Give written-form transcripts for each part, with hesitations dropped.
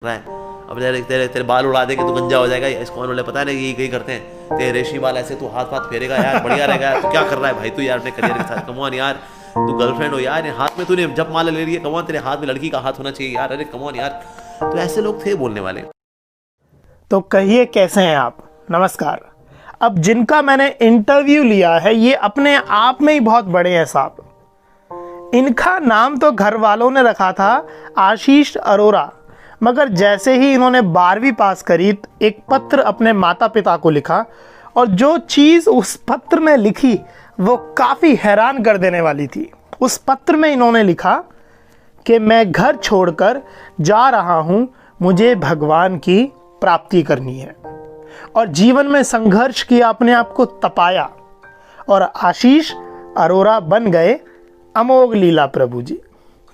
रहा है। अब तेरे बाल उड़ा देंगे तो गंजा हो जाएगा। इस्कॉन वाले पता नहीं यही करते हैं, तेरे रेशमी बाल ऐसे तू हाथ फेरेगा यार, बढ़िया रहेगा। तू क्या कर रहा है भाई तू यार अपने करियर के साथ? कमॉन यार, तू गर्लफ्रेंड हो यार, हाथ में तूने जब माला ले रही है, कमॉन तेरे हाथ में लड़की का हाथ होना चाहिए यार, अरे कमॉन यार। तो ऐसे लोग थे बोलने वाले। तो कहिए कैसे हैं आप? नमस्कार। अब जिनका मैंने इंटरव्यू लिया है ये अपने आप में ही बहुत बड़े हैं साहब। इनका नाम तो घर वालों ने रखा था आशीष अरोरा, मगर जैसे ही इन्होंने 12वीं पास करी एक पत्र अपने माता पिता को लिखा, और जो चीज़ उस पत्र में लिखी वो काफ़ी हैरान कर देने वाली थी। उस पत्र में इन्होंने लिखा कि मैं घर छोड़कर जा रहा हूँ, मुझे भगवान की प्राप्ति करनी है, और जीवन में संघर्ष किया, अपने आप को तपाया, और आशीष अरोरा बन गए अमोघ लीला प्रभु जी।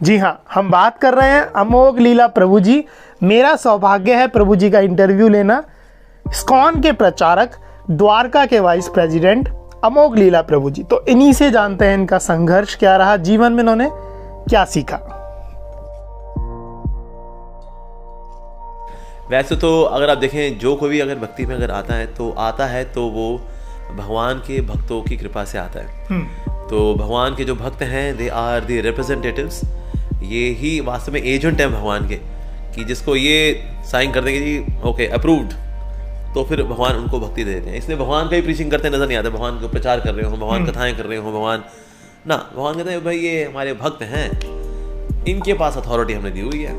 जी हाँ, हम बात कर रहे हैं अमोघ लीला प्रभु जी। मेरा सौभाग्य है प्रभु जी का इंटरव्यू लेना। इस्कॉन के प्रचारक, द्वारका के वाइस प्रेसिडेंट अमोघ लीला प्रभु जी। तो इन्हीं से जानते हैं इनका संघर्ष क्या रहा, जीवन में इन्होंने क्या सीखा। वैसे तो अगर आप देखें, जो कोई भी अगर भक्ति में अगर आता है तो वो भगवान के भक्तों की कृपा से आता है। तो भगवान के जो भक्त हैं दे आर द रिप्रेजेंटेटिव्स। ये ही वास्तव में एजेंट है भगवान के, कि जिसको ये साइन कर देंगे जी ओके अप्रूव्ड, तो फिर भगवान उनको भक्ति दे देते हैं। इसलिए भगवान का ही प्रीचिंग करते नजर नहीं आता, भगवान को प्रचार कर रहे हो, भगवान कथाएं कर रहे हो, भगवान कहते हैं भाई ये हमारे भक्त हैं, इनके पास अथॉरिटी हमने दी हुई है,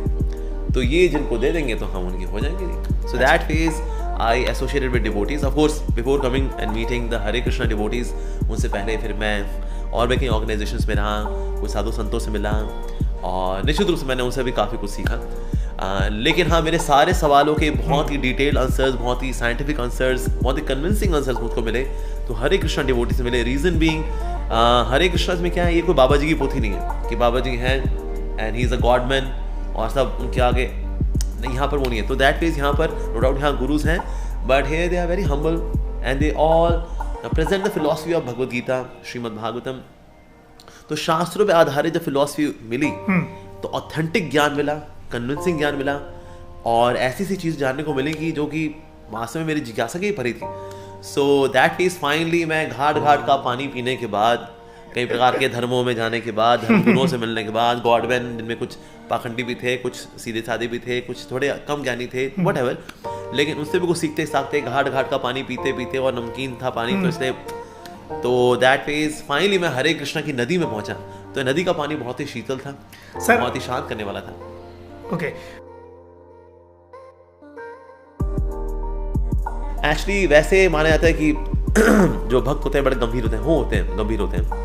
तो ये जिनको दे देंगे तो हम उनके हो जाएंगे। सो that phase I associated with devotees. Of course before coming and meeting the Hare Krishna devotees, उनसे पहले फिर मैं और भी कई ऑर्गेनाइजेशंस में रहा, कुछ साधु संतों से मिला, और निश्चित रूप से मैंने उनसे भी काफ़ी कुछ सीखा। लेकिन हाँ, मेरे सारे सवालों के बहुत ही डिटेल्ड आंसर्स, बहुत ही साइंटिफिक आंसर्स, बहुत ही कन्विंसिंग आंसर्स मुझको मिले तो हरे कृष्णा डिवोटी से मिले। रीज़न बीइंग हरे कृष्णा में क्या है, ये कोई बाबा जी की पोथी नहीं है कि बाबा जी हैं and he is a God man और सब उनके आगे नहीं, यहाँ पर वो नहीं है। तो दैट मीन्स यहाँ पर नो डाउट यहाँ गुरुज हैं, but here they are very humble and they all present the philosophy of Bhagavad Gita, Shrimad Bhagavatam. तो शास्त्रों पे आधारित जब फिलॉसफी मिली तो ऑथेंटिक ज्ञान मिला, कन्विंसिंग ज्ञान मिला, और ऐसी सी चीज़ जानने को मिलेगी जो कि वास्तव में मेरी जिज्ञासा की भरी थी। सो दैट मीन्स फाइनली मैं घाट घाट का पानी पीने के बाद, कई प्रकार के धर्मों में जाने के बाद, धर्मगुरुओं से मिलने के बाद, गॉडमैन जिनमें कुछ पाखंडी भी थे, कुछ सीधे साधे भी थे, कुछ थोड़े कम ज्ञानी थे, व्हाटएवर, लेकिन उनसे भी कुछ सीखते साखते, घाट घाट का पानी पीते पीते, और नमकीन था पानी तो इसलिए, तो दैट फेज फाइनली मैं हरे कृष्णा की नदी में पहुंचा। तो नदी का पानी बहुत ही शीतल था, बहुत ही शांत करने वाला था। ओके। एक्चुअली वैसे माना जाता है कि जो भक्त होते हैं बड़े गंभीर होते हैं, गंभीर होते हैं,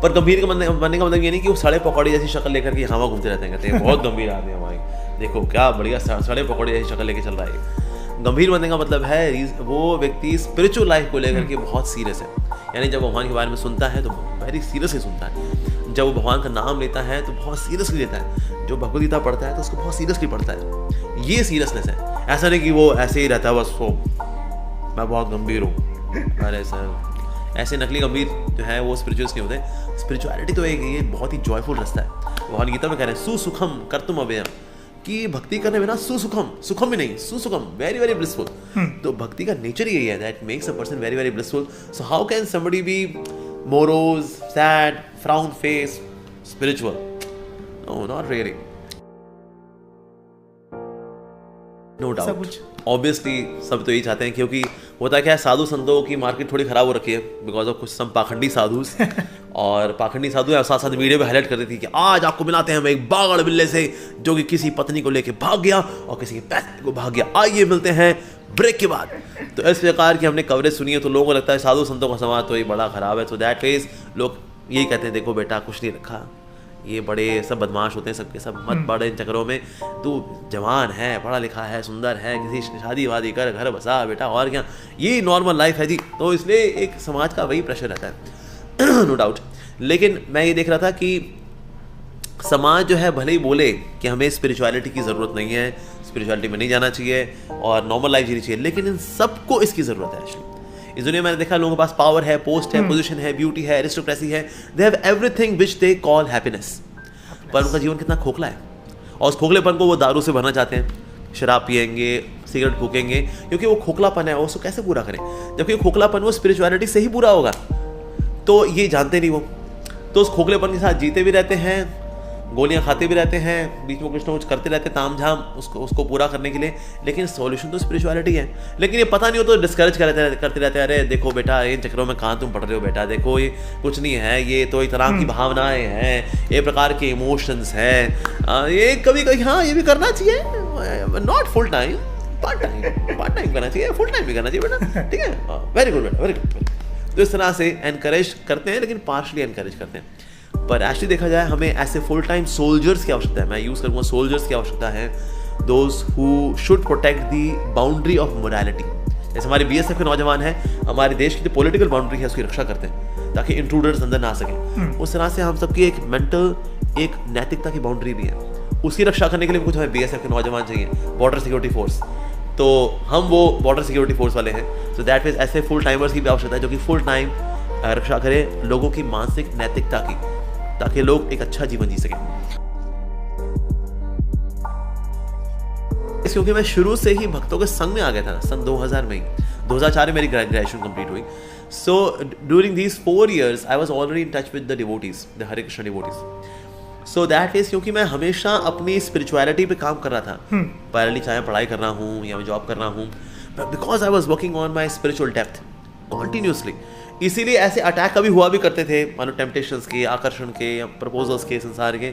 पर गंभीर बनने का मतलब ये नहीं कि वो सड़े पकौड़े जैसी शक्ल लेकर के हवा घूमते रहते हैं, कहते हैं बहुत गंभीर आदमी है भाई, देखो क्या बढ़िया सड़े पकौड़े जैसी शक्ल लेके चल रहा है। गंभीर बनने का मतलब है वो व्यक्ति स्पिरिचुअल लाइफ को लेकर के बहुत सीरियस है, यानी जब भगवान के बारे में सुनता है तो वेरी सीरियसली सुनता है, जब वो भगवान का नाम लेता है तो बहुत सीरियसली लेता है, जो भगवद गीता पढ़ता है तो उसको बहुत सीरियसली पढ़ता है। ये सीरियसनेस है, ऐसा नहीं कि वो ऐसे ही रहता है बस वो मैं बहुत गंभीर हूँ। अरे सर, ऐसे नकली गंभीर जो है वो स्पिरिचुअल्स नहीं होते। स्पिरिचुअलिटी तो एक ये बहुत ही जॉयफुल रास्ता है। भगवान गीता में कह रहे हैं सुसुखम कर्तुम अव्ययम, कि भक्ति करने में ना सुसुखम, सुखम भी नहीं, सुसुखम, वेरी वेरी ब्लिसफुल। तो भक्ति का नेचर यही है, that makes a person very very blissful. So how can somebody be morose, sad, frown face, spiritual? No, not really, no doubt. Obviously सब तो यही चाहते हैं, क्योंकि होता क्या है, साधु संतों की मार्केट थोड़ी खराब हो रखी है बिकॉज ऑफ कुछ सम पाखंडी साधुस और पाखंडी साधु साथ साथ वीडियो में हाईलाइट कर रही थी कि आज आपको मिलाते हैं हम एक बागड़ बिल्ले से जो कि किसी पत्नी को लेके भाग गया और किसी के पैसे को भाग गया। आइए मिलते हैं ब्रेक के बाद। तो इस प्रकार की हमने कवरेज सुनी है, तो लोगों को लगता है साधु संतों का समाज तो ये बड़ा खराब है। तो दैट फेज लोग यही कहते हैं, देखो बेटा कुछ नहीं रखा, ये बड़े सब बदमाश होते हैं, सबके सब मत पड़ इन चक्करों में, तू जवान है, पढ़ा लिखा है, सुंदर है, किसी शादी वादी कर, घर बसा बेटा, और क्या, ये नॉर्मल लाइफ है जी। तो इसलिए एक समाज का वही प्रेशर रहता है नो डाउट। लेकिन मैं ये देख रहा था कि समाज जो है भले ही बोले कि हमें स्पिरिचुअलिटी की ज़रूरत नहीं है, स्पिरिचुअलिटी में नहीं जाना चाहिए और नॉर्मल लाइफ जीनी चाहिए, लेकिन इन सबको इसकी ज़रूरत है। एक्चुअली इस दुनिया में मैंने देखा लोगों के पास पावर है, पोस्ट है, पोजीशन है, ब्यूटी है, एरिस्टोक्रेसी है, they have everything which they call happiness, पर उनका जीवन कितना खोखला है। और उस खोखलेपन को वो दारू से भरना चाहते हैं, शराब पिएंगे, सिगरेट फूकेंगे, क्योंकि वो खोखलापन है, वो उसको कैसे पूरा करें, जबकि खोखलापन वो स्पिरिचुअलिटी से ही पूरा होगा। तो ये जानते नहीं वो, तो उस खोखलेपन के साथ जीते भी रहते हैं, गोलियां खाते भी रहते हैं, बीच में कुछ ना कुछ करते रहते हैं ताम झाम उसको पूरा करने के लिए, लेकिन सॉल्यूशन तो स्पिरिचुअलिटी है। लेकिन ये पता नहीं हो तो डिस्करेज करते रहते हैं, अरे देखो बेटा इन चक्करों में कहाँ तुम पढ़ रहे हो बेटा, देखो ये कुछ नहीं है, ये तो एक तरह की भावनाएं हैं, ये प्रकार के इमोशंस हैं, ये कभी कभी हाँ ये भी करना चाहिए, not full time, part time करना चाहिए, फुल टाइम भी करना चाहिए बेटा, ठीक है, वेरी गुड बेटा, वेरी गुड। तो इस तरह से एनकरेज करते हैं, लेकिन पार्शली एनकरेज करते हैं। पर एक्चुअली देखा जाए हमें ऐसे फुल टाइम सोल्जर्स की आवश्यकता है, मैं यूज़ करूँगा सोल्जर्स की आवश्यकता है, those who should protect the boundary of morality. जैसे हमारे बीएसएफ के नौजवान हैं, हमारे देश की जो पॉलिटिकल बाउंड्री है उसकी रक्षा करते हैं ताकि इंट्रूडर्स अंदर ना आ सकें। उस तरह से हम सबकी एक मेंटल, एक नैतिकता की बाउंड्री भी है, उसकी रक्षा करने के लिए कुछ हमें बीएसएफ के नौजवान चाहिए, बॉर्डर सिक्योरिटी फोर्स। तो हम वो बॉर्डर सिक्योरिटी फोर्स वाले हैं। सो दैट मीन्स ऐसे फुल टाइमर्स की भी आवश्यकता है जो कि फुल टाइम रक्षा करें लोगों की मानसिक नैतिकता की, ताकि लोग एक अच्छा जीवन जी सकें। क्योंकि मैं शुरू से ही भक्तों के संग में आ गया था, सन 2000 में ही, 2004 में मेरी ग्रेजुएशन कंप्लीट हुई। So during these 4 years I was already in touch with the devotees, the Hare Krishna devotees. So that is क्योंकि मैं हमेशा अपनी स्पिरिचुअलिटी पे काम कर रहा था, पैरेलली चाहे पढ़ाई कर रहा हूँ या मैं जॉब कर रहा हूँ, because I was working on my spiritual depth continuously. इसीलिए ऐसे अटैक कभी हुआ भी करते थे, मानो टेम्पटेशंस के, आकर्षण के या प्रपोजल्स के, संसार के,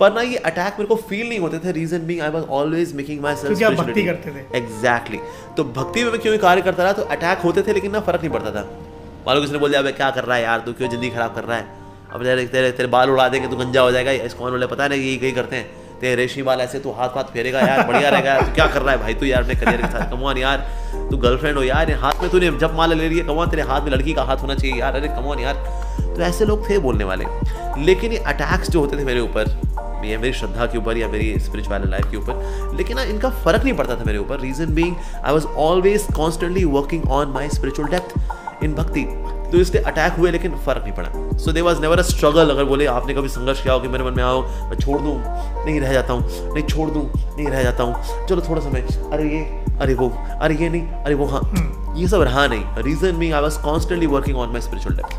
पर ना ये अटैक मेरे को फील नहीं होते थे। Reason being I was always making myself क्योंकि आप भक्ति करते थे। एग्जैक्टली। तो भक्ति में मैं क्यों कार्य करता रहा, तो अटैक होते थे लेकिन ना फर्क नहीं पड़ता था। मानो किसी ने बोल दिया अबे क्या कर रहा है यार, तू क्यों जिंदगी खराब कर रहा है, अब तेरे बाल उड़ा देंगे, तू गंजा हो जाएगा, इस्कॉन वाले पता नहीं यही करते हैं, तेरे रेशमी बाल ऐसे, तू हाथ फेरेगा यार, बढ़िया रहेगा, तू क्या कर रहा है भाई, तू यार अपने करियर के साथ, कमॉन यार, तू गर्लफ्रेंड हो यार, हाथ में तूने जब माला ले रही है, कमॉन तेरे हाथ में लड़की का हाथ होना चाहिए यार, अरे कमॉन यार। तो ऐसे लोग थे बोलने वाले। लेकिन ये अटैक्स जो होते थे मेरे ऊपर, या मेरी श्रद्धा के ऊपर या मेरी स्पिरिचुअल लाइफ के ऊपर, लेकिन ना इनका फर्क नहीं पड़ता था मेरे ऊपर। Reason being I was always constantly working on my spiritual depth in भक्ति। तो इसलिए अटैक हुए लेकिन फर्क नहीं पड़ा। So there was never a struggle. अगर बोले आपने कभी संघर्ष किया हो कि मेरे मन में आओ मैं छोड़ दूं, नहीं रह जाता हूँ, नहीं छोड़ दूं, नहीं रह जाता हूँ, चलो थोड़ा समय, अरे ये, अरे वो, अरे ये नहीं, अरे वो, हाँ, ये सब रहा नहीं। Reason being I was constantly working on my spiritual depth.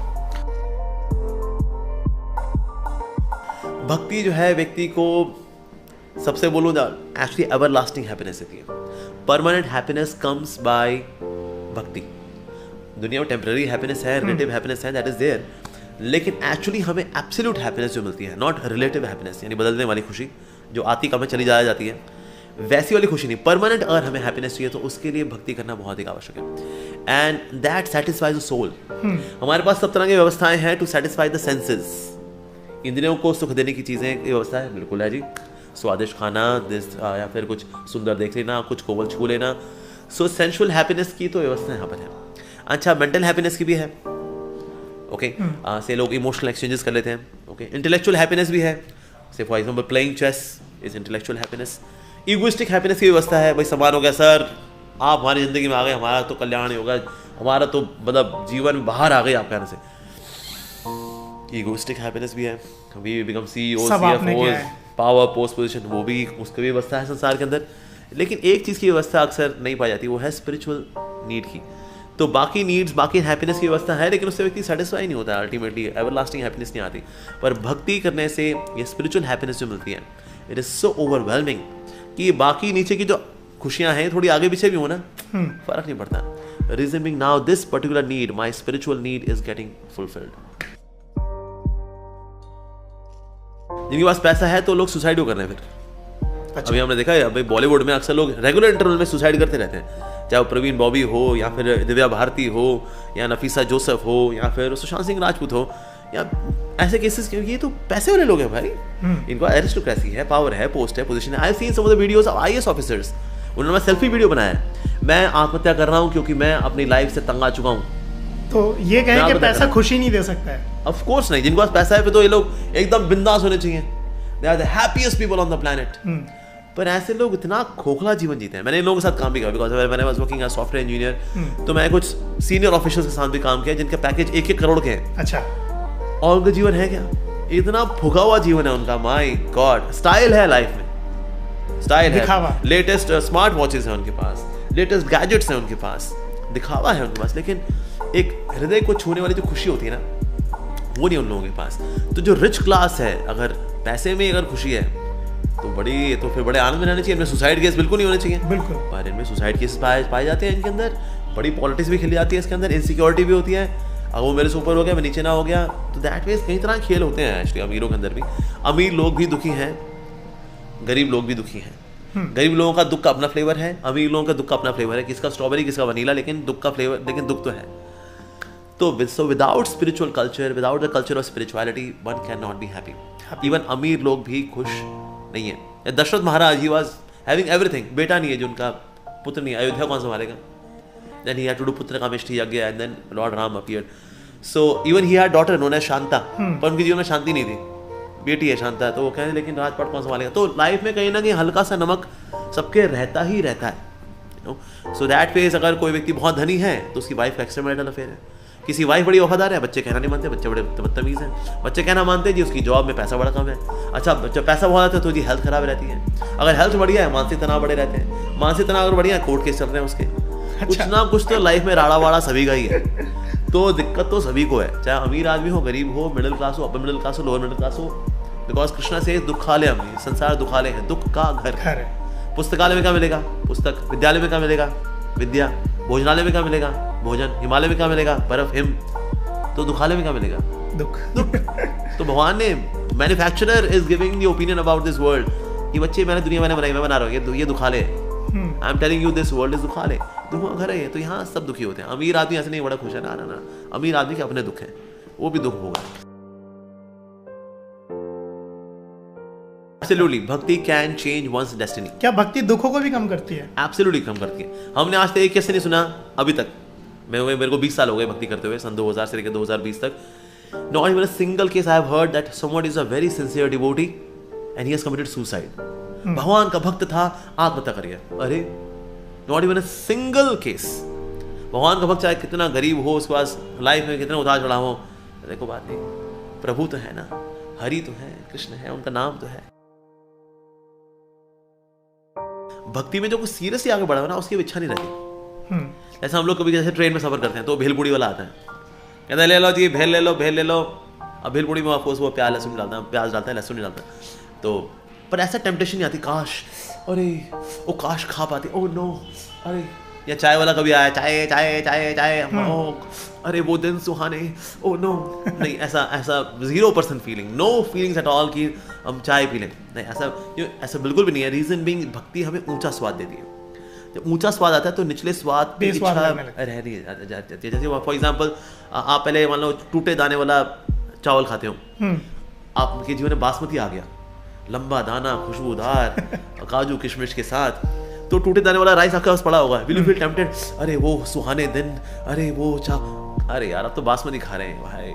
भक्ति जो है व्यक्ति को, सबसे बोलूँ एक्चुअली एवरलास्टिंग हैप्पीनेस देती है। परमानेंट हैप्पीनेस कम्स बाय भक्ति। दुनिया में टेम्पररी हैप्पीनेस है, रिलेटिव हैप्पीनेस है, दैट इज देयर, लेकिन एक्चुअली हमें एब्सोल्यूट हैप्पीनेस जो मिलती है, नॉट रिलेटिव हैप्पीनेस, यानी बदलने वाली खुशी जो आती कम में चली जाती है, वैसी वाली खुशी नहीं। परमानेंट अगर हमें हैप्पीनेस चाहिए तो उसके लिए भक्ति करना बहुत ही आवश्यक है। And that satisfies the soul. हमारे पास सब तरह की व्यवस्थाएं हैं टू सेटिस्फाई द सेंसेस। इंद्रियों को सुख देने की चीज़ें की व्यवस्था है, बिल्कुल है जी। स्वादिष्ट खाना, या फिर कुछ सुंदर देख लेना, कुछ कोमल छू लेना। सो सेंशुअल हैप्पीनेस की तो व्यवस्था यहाँ पर है। अच्छा, मेंटल हैप्पीनेस की भी है, ओके। से लोग इमोशनल एक्सचेंजेस कर लेते हैं, ओके। इंटेलेक्चुअल हैप्पीनेस भी है, say for example playing chess is intellectual happiness. Egoistic happiness की व्यवस्था है, भाई समान हो गया सर, आप हमारी ज़िंदगी में आ गए, हमारा तो कल्याण ही होगा, हमारा तो मतलब जीवन बाहर आ गई आप कहने से। इगोइस्टिक हैप्पीनेस भी है, we become CEO, CFO, power, post position, वो भी, उसकी भी व्यवस्था है संसार के अंदर। लेकिन एक चीज़ की व्यवस्था अक्सर नहीं पाई जाती, वो है स्पिरिचुअल नीड की। तो बाकी नीड्स, बाकी हैप्पीनेस की व्यवस्था है, लेकिन उससे व्यक्ति सेटिस्फाई नहीं होता, अल्टीमेटली एवरलास्टिंग हैप्पीनेस नहीं आती। पर भक्ति करने से ये स्पिरिचुअल हैप्पीनेस जो मिलती है, इट इज़ सो ओवरवेलमिंग कि ये बाकी नीचे की जो खुशियाँ हैं थोड़ी आगे पीछे भी हो ना, फर्क नहीं पड़ता। Reason being now this particular need, my spiritual need is getting fulfilled. जिनके पास पैसा है तो लोग सुसाइड कर रहे हैं फिर। अच्छा। अभी हमने देखा है भाई बॉलीवुड में अक्सर लोग रेगुलर इंटरवल में सुसाइड करते रहते हैं, चाहे वो प्रवीण बॉबी हो या फिर दिव्या भारती हो या नफीसा जोसेफ हो या फिर सुशांत सिंह राजपूत हो, या ऐसे केसेस, क्योंकि ये तो पैसे वाले लोग हैं भाई, इनको एरिस्टोक्रेसी है, पावर है, पोस्ट है, पोजीशन है। I have seen some of the videos of IAS officers, उन्होंने सेल्फी वीडियो बनाया है, मैं आत्महत्या कर रहा हूँ क्योंकि मैं अपनी लाइफ से तंग आ चुका हूँ। तो ये कहें कि पैसा खुशी नहीं दे सकता है? ऑफ कोर्स नहीं। जिनके पास पैसा है फिर तो ये लोग एकदम बिंदास होने चाहिए, they are the happiest people on the planet. पर ऐसे लोग इतना खोखला जीवन जीते हैं। मैंने इन लोगों के साथ काम भी किया, बिकॉज मैंने was working as software engineer, तो मैं कुछ सीनियर ऑफिसर्स के साथ भी काम किया जिनके पैकेज 1-1 करोड़ के हैं। अच्छा। और उनका जीवन है क्या? इतना फुका हुआ जीवन है उनका, माय गॉड। स्टाइल है लाइफ में, स्टाइल है, लेटेस्ट स्मार्ट वॉचेस है उनके पास, लेटेस्ट गैजेट्स हैं उनके पास, दिखावा है उनके पास, लेकिन एक हृदय को छूने वाली जो खुशी होती है ना, वो नहीं उन लोगों के पास। तो जो रिच क्लास है, अगर पैसे में अगर खुशी है तो फिर बड़े आनंद में रहने चाहिए। इनमें सुसाइड केस बिल्कुल नहीं होने चाहिए, बिल्कुल, पर इनमें सुसाइड केस पाए जाते हैं। इनके अंदर बड़ी पॉलिटिक्स भी खेली जाती है, इसके अंदर इनसिक्योरिटी भी होती है। अगर वो मेरे से ऊपर हो गया, मैं नीचे ना हो गया, तो दैट मीन्स कई तरह खेल होते हैं एक्चुअली अमीरों के अंदर भी। अमीर लोग भी दुखी हैं, गरीब लोग भी दुखी हैं। गरीब लोगों का दुख का अपना फ्लेवर है, अमीर लोगों का दुख का अपना फ्लेवर है, किसका स्ट्रॉबेरी किसका वनीला, लेकिन दुख का फ्लेवर, लेकिन दुख तो है। तो without spiritual culture, without the culture of spirituality, one can not be happy. Even अमीर लोग भी खुश नहीं है। दशरथ महाराज, ही वाज हैविंग एवरीथिंग, बेटा नहीं है जो उनका, पुत्र नहीं, अयोध्या कौन संभालेगा? Then he had to do पुत्र कामेष्ठी यज्ञ, and then Lord Ram appeared. So even he had daughter known as Shanta, पर उनके जीवन में शांति नहीं थी। बेटी है शांता, तो वो कहें लेकिन राजपाट कौन संभालेगा? तो लाइफ में कहीं ना कहीं हल्का सा नमक सबके रहता ही रहता है। सो दैट फेज, अगर कोई व्यक्ति बहुत धनी है तो उसकी वाइफ का एक्स्ट्रा मैरिटल अफेयर है, किसी वाइफ बड़ी वफादार है, बच्चे कहना नहीं मानते, बच्चे बड़े बदतमीज हैं, बच्चे कहना मानते जी उसकी जॉब में पैसा बड़ा कम है। अच्छा, जब पैसा बहुत आता है तो जी हेल्थ खराब रहती है, अगर हेल्थ बढ़िया है मानसिक तनाव बड़े रहते हैं, मानसिक तनाव अगर बढ़िया है कोर्ट केस चल रहे हैं उसके। कुछ ना कुछ तो लाइफ में राड़ा वाड़ा सभी का ही है। तो दिक्कत तो सभी को है, चाहे अमीर आदमी हो, गरीब हो, मिडिल क्लास हो, अपर मिडिल क्लास हो, लोअर मिडिल क्लास हो। बिकॉज कृष्णा से दुखालय हम, संसार दुखालय है, दुख का घर है। पुस्तकालय में क्या मिलेगा? पुस्तक। विद्यालय में क्या मिलेगा? विद्या। भोजनालय में क्या मिलेगा? भोजन। हिमालय में क्या मिलेगा? बर्फ, हिम। तो दुखालय में क्या मिलेगा? दुख। तो भगवान ने, manufacturer is giving the opinion about this world, ये बच्चे मैंने दुनिया मैंने बनाई, मैं बना रहा हूँ, ये दुखालय है। I am telling you this world is दुखालय, दुख घर है। तो यहाँ सब दुखी होते हैं। अमीर आदमी ऐसे नहीं बड़ा खुश है, ना, अमीर आदमी के अपने दुख हैं, वो भी दुख होगा। Absolutely, भक्ति कैन चेंज वंस डेस्टिनी। क्या भक्ति दुखों को भी कम करती है? Absolutely कम करती है। हमने आज तक एक कैसे नहीं सुना अभी तक, मेरे को 20 साल हो गए भक्ति करते हुए, सन 2000 से लेकर 2020 तक। Not even a single case I have heard that someone is a very sincere devotee and he has committed suicide. भगवान का भक्त था, आत्महत्या कर गया। अरे, not even a single case. भगवान का भक्त चाहे कितना गरीब हो, उसके पास लाइफ में कितना उतार चढ़ाव हो, देखो बात नहीं, प्रभु तो है ना, हरि तो है, कृष्ण है, उनका नाम तो है। भक्ति में जो कुछ सीरियसली आगे बढ़ा ना, उसकी इच्छा नहीं रहती। ऐसा हम लोग कभी जैसे ट्रेन में सफर करते हैं तो भेलपुड़ी वाला आता है, कहता है ले लो जी भेल ले लो, भेल ले लो। अब भेलपुड़ी में ऑफकोर्स वो प्याज लहसुन डालता है, प्याज डालता है, लहसुन नहीं डालता। तो पर ऐसा टेम्पटेशन नहीं आती, काश, अरे वो काश खा पाती, ओ नो, अरे। या चाय वाला कभी आया, चाय चाय चाय चाय, अरे वो दिन सुहाने, ओ नो। नहीं, ऐसा 0% feeling, no feelings at all कि हम चाय पी लें, नहीं, ऐसा बिल्कुल भी नहीं है। रीजन बीइंग, भक्ति हमें ऊंचा स्वाद देती है। जब ऊंचा स्वाद आता है तो निचले स्वाद की इच्छा रह नहीं जाती है। जैसे फॉर एग्जांपल, आप पहले मान लो टूटे दाने वाला चावल खाते हो, आपके जीवन में बासमती आ गया, लंबा दाना, खुशबूदार, काजू किशमिश के साथ, तो टूटे दाने वाला राइस आपके पास पड़ा होगा, विल यू फील टेम्प्टेड? अरे वो सुहाने दिन, अरे वो अरे यार अब तो बासमती खा रहे हैं भाई।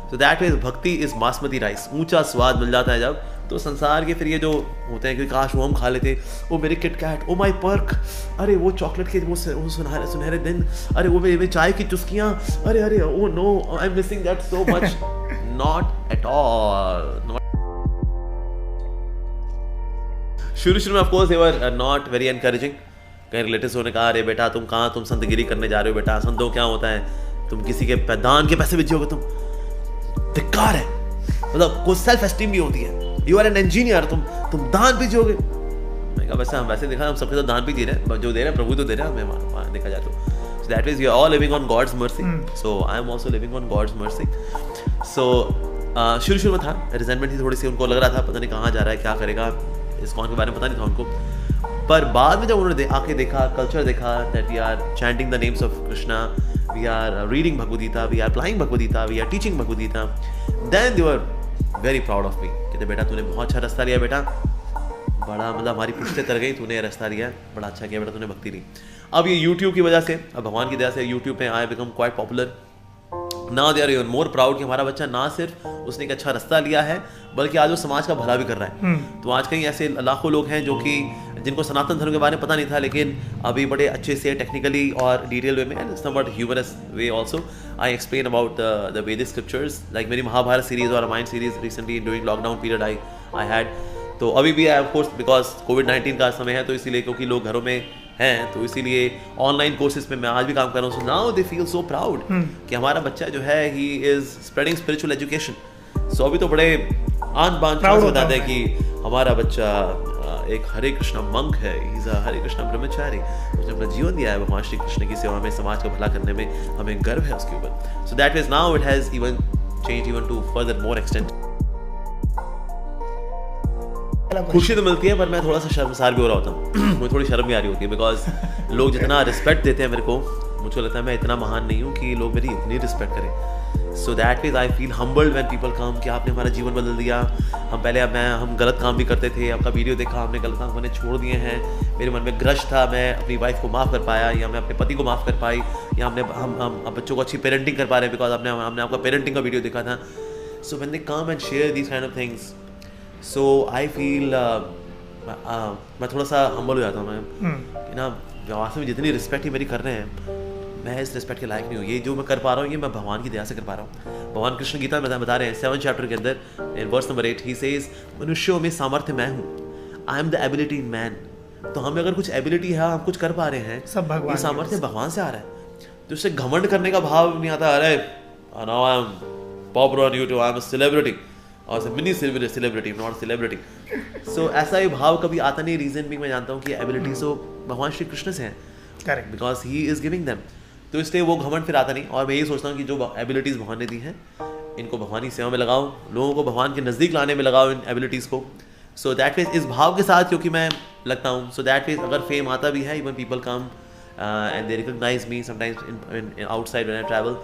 सो दैट इज भक्ति इज बासमती राइस। ऊंचा स्वाद मिल जाता है जब, तो संसार के फिर ये जो होते हैं कि काश वो हम खा लेते, वो मेरे किटकैट, ओ माय पर्क, अरे वो चॉकलेट के वो सुनहरे दिन, अरे वो मेरी चाय की चुस्कियां, अरे oh no, I am missing that so much. Not at all. शुरू में of course they were not very encouraging. कहीं रिलेटिव्स ने कहा, अरे बेटा तुम कहाँ, तुम संतगिरी करने जा रहे हो बेटा, संतों क्या होता है, तुम किसी के दान के पैसे बेचोगे, तुम धिक्कार है। मतलब कोई सेल्फ एस्टीम भी होती है, यू आर एन इंजीनियर, तुम दान बेचोगे। मैं कहा वैसे हम वैसे देखा, हम सबके तो दान भी दे रहे हैं, जो दे रहे हैं प्रभु तो दे रहे हैं हमें, देखा जाए तो। So that is, you are all living on God's mercy. So I am also living on God's mercy. So शुरू में था रिजेंटमेंट थी थोड़ी सी, उनको लग रहा था पता नहीं कहाँ जा रहा है, क्या करेगा, इस्कॉन के बारे में पता नहीं था उनको। पर बाद में जब उन्होंने आके देखा, कल्चर देखा, that we are chanting the names of Krishna, we are reading Bhagavad Gita, we are applying Bhagavad Gita, we are teaching Bhagavad Gita, then they were very proud of me. कहते बेटा तूने बहुत अच्छा रास्ता लिया बेटा, बड़ा मतलब हमारी पुश्ते तर गई, तूने रास्ता लिया, बड़ा अच्छा किया बेटा, तूने भक्ति ली। अब ये यूट्यूब की वजह से, अब भगवान की दया से यूट्यूब पे I become quite popular. Now they are even more proud कि हमारा बच्चा ना सिर्फ उसने एक अच्छा रास्ता लिया है, बल्कि आज वो समाज का भला भी कर रहा है। तो आज कहीं ऐसे लाखों लोग हैं जो कि जिनको सनातन धर्म के बारे में पता नहीं था, लेकिन अभी बड़े अच्छे से टेक्निकली और डिटेल वे में, and somewhat humorous way also, I explain about the Vedic scriptures. Like मेरी महाभारत सीरीज और Ramayana series recently during lockdown period I had, तो अभी भी ऑफ कोर्स बिकॉज कोविड-19 का समय है, तो इसीलिए क्योंकि लोग घरों में हैं, तो इसीलिए ऑनलाइन कोर्सेज में मैं आज भी काम कर रहा हूँ. So now they feel so proud कि हमारा बच्चा जो है he is spreading spiritual education. So अभी तो बड़े आन बान बताते हैं कि हमारा बच्चा एक हरे कृष्णा मंक है, ही इज अ हरे कृष्णा ब्रह्मचारी, उसने अपना जीवन दिया है भगवान श्री कृष्ण की सेवा में, समाज का भला करने में हमें गर्व है उसके ऊपर. So that is now it has even changed even to further more extent. खुशी तो मिलती है पर मैं थोड़ा सा शर्मसार भी हो रहा होता हूँ. मुझे थोड़ी शर्म भी आ रही होती है बिकॉज लोग जितना रिस्पेक्ट देते हैं मेरे को, मुझको लगता है मैं इतना महान नहीं हूँ कि लोग मेरी इतनी रिस्पेक्ट करें. सो that means I feel humbled when people come कि आपने हमारा जीवन बदल दिया. हम गलत काम भी करते थे, आपका वीडियो देखा, हमने गलत काम हमने छोड़ दिए हैं. मेरे मन में ग्रज था, मैं अपनी वाइफ को माफ़ कर पाया, या मैं अपने पति को माफ़ कर पाई, या हम बच्चों को अच्छी पेरेंटिंग कर पा रहे हैं बिकॉज हमने आपका पेरेंटिंग का वीडियो देखा था. So when they come and share these kind of things, so I feel मैं थोड़ा सा हम्बल हो जाता हूँ. मैं कि ना वास्तव में जितनी रिस्पेक्ट ही मेरी कर रहे हैं, मैं इस रिस्पेक्ट के लायक नहीं हूँ. ये जो मैं कर पा रहा हूँ ये मैं भगवान की दया से कर पा रहा हूँ. भगवान कृष्ण गीता में बता रहे हैं 7th चैप्टर के अंदर in verse number 8 he says मनुष्यों में सामर्थ्य मैं हूँ, I am the ability in man. तो हमें अगर कुछ एबिलिटी है, हम कुछ कर पा रहे हैं, सब भगवान, ये सामर्थ्य भगवान से आ रहा है. तो उससे घमंड करने का भाव नहीं आता, अरे now I am popular on YouTube, I am a celebrity, और मिनी सेलिब्रिटी, नॉट सेलिब्रिटी. सो ऐसा ये भाव कभी आता नहीं. रीजन भी मैं जानता हूँ कि एबिलिटीज तो भगवान श्री कृष्ण से हैं, correct, because he is giving them. तो इसलिए वो घमंड फिर आता नहीं. और मैं ये सोचता हूँ कि जो एबिलिटीज़ भगवान ने दी हैं, इनको भगवान की सेवा में लगाओ, लोगों को भगवान के नज़दीक लाने में लगाओ इन एबिलिटीज़ को. सो दैट मीन्स इस भाव के साथ क्योंकि मैं लगता हूँ, सो दैट मीन्स अगर फेम आता भी है, even people come and they recognise me sometimes in outside when I travel,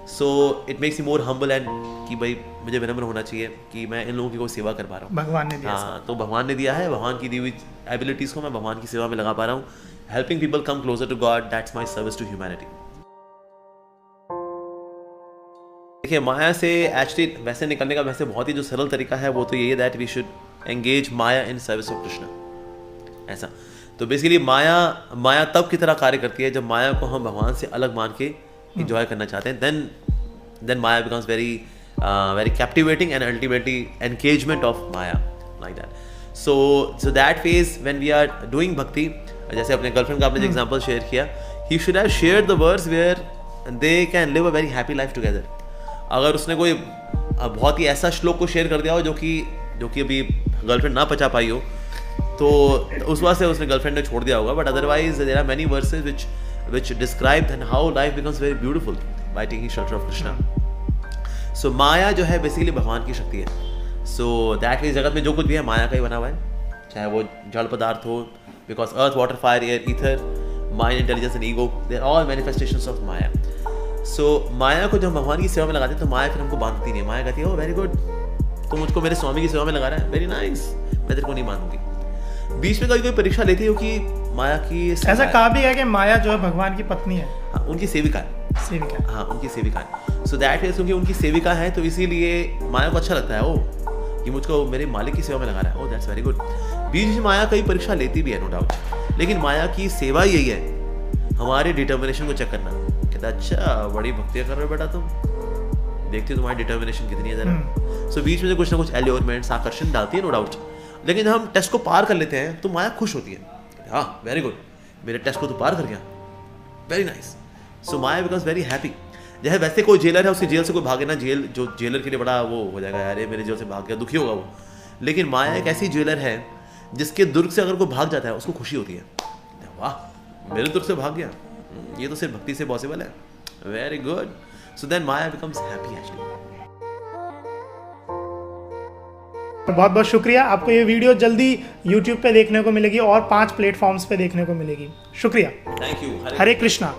so it makes me more humble and कि भाई मुझे विनम्र होना चाहिए कि मैं इन लोगों की कोई सेवा कर पा रहा हूँ. भगवान ने दिया. हाँ, तो भगवान ने दिया है, भगवान की दी हुई एबिलिटीज़ को मैं भगवान की सेवा में लगा पा रहा हूँ. Helping people come closer to God, that's my service to humanity. देखिए, माया से एक्चुअली वैसे निकलने का वैसे बहुत ही जो सरल तरीका है वो तो यही है that we should engage maya in service of Krishna. ऐसा तो बेसिकली माया तब की तरह कार्य करती है जब माया को हम भगवान से अलग मान के इंजॉय करना चाहते हैं. Then maya becomes very captivating and ultimately engagement of maya like that. So that phase when we are doing bhakti, जैसे अपने गर्लफ्रेंड का आपने जो एग्जांपल शेयर किया, he should have shared the words where they can live a very happy life together. अगर उसने कोई बहुत ही ऐसा श्लोक को शेयर कर दिया हो जो कि अभी गर्लफ्रेंड ना पचा पाई हो, तो उस वजह से उसने गर्लफ्रेंड ने छोड़ दिया होगा. But otherwise there are many verses which describe then how life becomes very beautiful by taking shelter of Krishna. So माया जो है बेसिकली भगवान की शक्ति है. So that is जगत में जो कुछ भी है माया का ही बना हुआ है, चाहे वो जल पदार्थ हो, because earth, water, fire, air, ether, mind, intelligence and ego, they are all manifestations of Maya. So माया को जब भगवान की सेवा में लगाते हैं तो माया फिर हमको बांधती नहीं है. माया कहती है ओ वेरी गुड, तो मुझको मेरे स्वामी की सेवा में लगा रहा है, वेरी नाइस, मैं तेरे को नहीं बांधूंगी. बीच में कोई परीक्षा लेती है कि माया की ऐसा कहा भी है कि माया जो है भगवान की पत्नी है. हाँ, उनकी सेविका है. हाँ, उनकी सेविका है. सो दैट इज क्योंकि उनकी सेविका है तो इसीलिए माया को अच्छा लगता है ओ कि मुझको मेरे मालिक की सेवा में लगा रहा है. Oh that's very good. बीच में माया कई परीक्षा लेती भी है नो डाउट, लेकिन माया की सेवा यही है हमारे डिटर्मिनेशन को चेक करना. कहता अच्छा बड़ी भक्तियाँ कर रहे हो बेटा तुम, देखते हो तुम्हारी डिटर्मिनेशन कितनी है जरा. सो बीच में कुछ ना कुछ एलियोरमेंट्स आकर्षण डालती है नो डाउट, लेकिन जब हम टेस्ट को पार कर लेते हैं तो माया खुश होती है. हाँ वेरी गुड, मेरे टेस्ट को तो पार कर गया, वेरी नाइस. सो माया बिकम्स वेरी हैप्पी. जैसे वैसे कोई जेलर है, उसकी जेल से कोई भागे ना, जो जेलर के लिए बड़ा वो हो जाएगा, यार मेरे जेल से भाग गया, दुखी होगा वो. लेकिन माया एक ऐसी जेलर है जिसके दुर्ग से अगर कोई भाग जाता है उसको खुशी होती है, वाह मेरे दुर्ग से भाग गया, ये तो सिर्फ भक्ति से पॉसिबल है, very good. So then maya becomes happy actually. बहुत बहुत शुक्रिया. आपको ये वीडियो जल्दी YouTube पे देखने को मिलेगी और 5 प्लेटफॉर्म्स पे देखने को मिलेगी. शुक्रिया. Thank you. हरे कृष्णा.